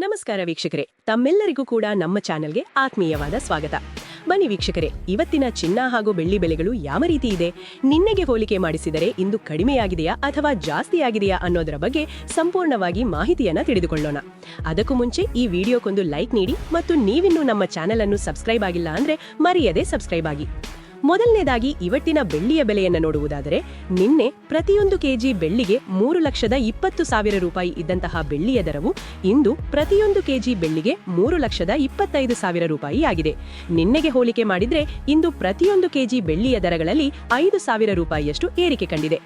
ನಮಸ್ಕಾರ ವೀಕ್ಷಕರೇ, ತಮ್ಮೆಲ್ಲರಿಗೂ ಕೂಡ ನಮ್ಮ ಚಾನೆಲ್ಗೆ ಆತ್ಮೀಯವಾದ ಸ್ವಾಗತ. ಬನ್ನಿ ವೀಕ್ಷಕರೇ, ಇವತ್ತಿನ ಚಿನ್ನ ಹಾಗೂ ಬೆಳ್ಳಿ ಬೆಲೆಗಳು ಯಾವ ರೀತಿ ಇದೆ, ನಿನ್ನೆಗೆ ಹೋಲಿಕೆ ಮಾಡಿಸಿದರೆ ಇಂದು ಕಡಿಮೆಯಾಗಿದೆಯಾ ಅಥವಾ ಜಾಸ್ತಿಯಾಗಿದೆಯಾ ಅನ್ನೋದರ ಬಗ್ಗೆ ಸಂಪೂರ್ಣವಾಗಿ ಮಾಹಿತಿಯನ್ನ ತಿಳಿದುಕೊಳ್ಳೋಣ. ಅದಕ್ಕೂ ಮುಂಚೆ ಈ ವಿಡಿಯೋಕ್ಕೊಂದು ಲೈಕ್ ನೀಡಿ ಮತ್ತು ನೀವಿನ್ನೂ ನಮ್ಮ ಚಾನೆಲ್ ಅನ್ನು ಸಬ್ಸ್ಕ್ರೈಬ್ ಆಗಿಲ್ಲ ಅಂದ್ರೆ ಮರೆಯದೆ ಸಬ್ಸ್ಕ್ರೈಬ್ ಆಗಿ. ಮೊದಲನೇದಾಗಿ ಇವತ್ತಿನ ಬೆಳ್ಳಿಯ ಬೆಲೆಯನ್ನು ನೋಡುವುದಾದರೆ, ನಿನ್ನೆ ಪ್ರತಿಯೊಂದು ಕೆಜಿ ಬೆಳ್ಳಿಗೆ 3,20,000 ರೂಪಾಯಿ ಇದ್ದಂತಹ ಬೆಳ್ಳಿಯ ದರವು ಇಂದು ಪ್ರತಿಯೊಂದು ಕೆಜಿ ಬೆಳ್ಳಿಗೆ 3,25,000 ರೂಪಾಯಿ ಆಗಿದೆ. ನಿನ್ನೆಗೆ ಹೋಲಿಕೆ ಮಾಡಿದ್ರೆ ಇಂದು ಪ್ರತಿಯೊಂದು ಕೆಜಿ ಬೆಳ್ಳಿಯ ದರಗಳಲ್ಲಿ 5,000 ರೂಪಾಯಿಯಷ್ಟು ಏರಿಕೆ ಕಂಡಿದೆ.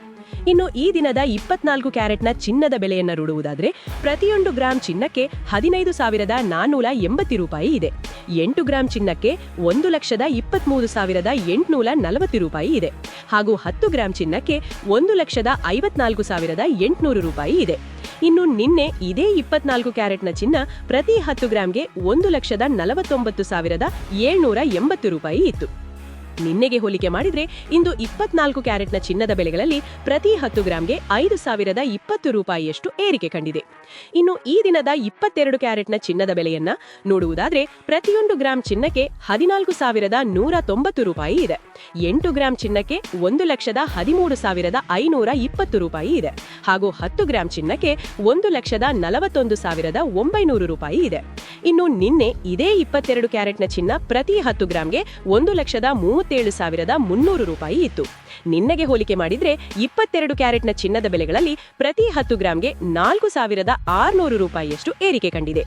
ಇನ್ನು ಈ ದಿನದ 24 ಕ್ಯಾರೆಟ್ನ ಚಿನ್ನದ ಬೆಲೆಯನ್ನ ನೋಡುವುದಾದರೆ, ಪ್ರತಿಯೊಂದು ಗ್ರಾಂ ಚಿನ್ನಕ್ಕೆ 15,480 ರೂಪಾಯಿ ಇದೆ. 8 ಗ್ರಾಂ ಚಿನ್ನಕ್ಕೆ 1,23,840 ರೂಪಾಯಿ ಇದೆ. ಹಾಗೂ 10 ಗ್ರಾಂ ಚಿನ್ನಕ್ಕೆ 1,54,800 ರೂಪಾಯಿ ಇದೆ. ಇನ್ನು ನಿನ್ನೆ ಇದೇ 24 ಕ್ಯಾರೆಟ್ನ ಚಿನ್ನ ಪ್ರತಿ 10 ಗ್ರಾಂಗೆ 1,49,780 ರೂಪಾಯಿ ಇತ್ತು. ನಿನ್ನೆಗೆ ಹೋಲಿಕೆ ಮಾಡಿದ್ರೆ ಇಂದು 24 ಕ್ಯಾರೆಟ್ನ ಚಿನ್ನದ ಬೆಲೆಗಳಲ್ಲಿ ಪ್ರತಿ 10 ಗ್ರಾಂಗೆ 5,020 ರೂಪಾಯಿಯಷ್ಟು ಏರಿಕೆ ಕಂಡಿದೆ. ಇನ್ನು ಈ ದಿನದ 22 ಕ್ಯಾರೆಟ್ನ ಚಿನ್ನದ ಬೆಲೆಯನ್ನ ನೋಡುವುದಾದ್ರೆ, ಪ್ರತಿಯೊಂದು ಗ್ರಾಂ ಚಿನ್ನಕ್ಕೆ 14,190 ರೂಪಾಯಿ ಇದೆ. 8 ಗ್ರಾಂ ಚಿನ್ನಕ್ಕೆ 1,13,520 ರೂಪಾಯಿ ಇದೆ. ಹಾಗೂ 10 ಗ್ರಾಂ ಚಿನ್ನಕ್ಕೆ 1,41,900 ರೂಪಾಯಿ ಇದೆ. ಇನ್ನು ನಿನ್ನೆ ಇದೇ 22 ಕ್ಯಾರೆಟ್ನ ಚಿನ್ನ ಪ್ರತಿ 10 ಗ್ರಾಂಗೆ 1,37,300 ರೂಪಾಯಿ ಇತ್ತು. ನಿನ್ನೆಗೆ ಹೋಲಿಕೆ ಮಾಡಿದ್ರೆ 22 ಕ್ಯಾರೆಟ್ನ ಚಿನ್ನದ ಬೆಲೆಗಳಲ್ಲಿ ಪ್ರತಿ 10 ಗ್ರಾಂಗೆ 4,600 ರೂಪಾಯಿಯಷ್ಟು ಏರಿಕೆ ಕಂಡಿದೆ.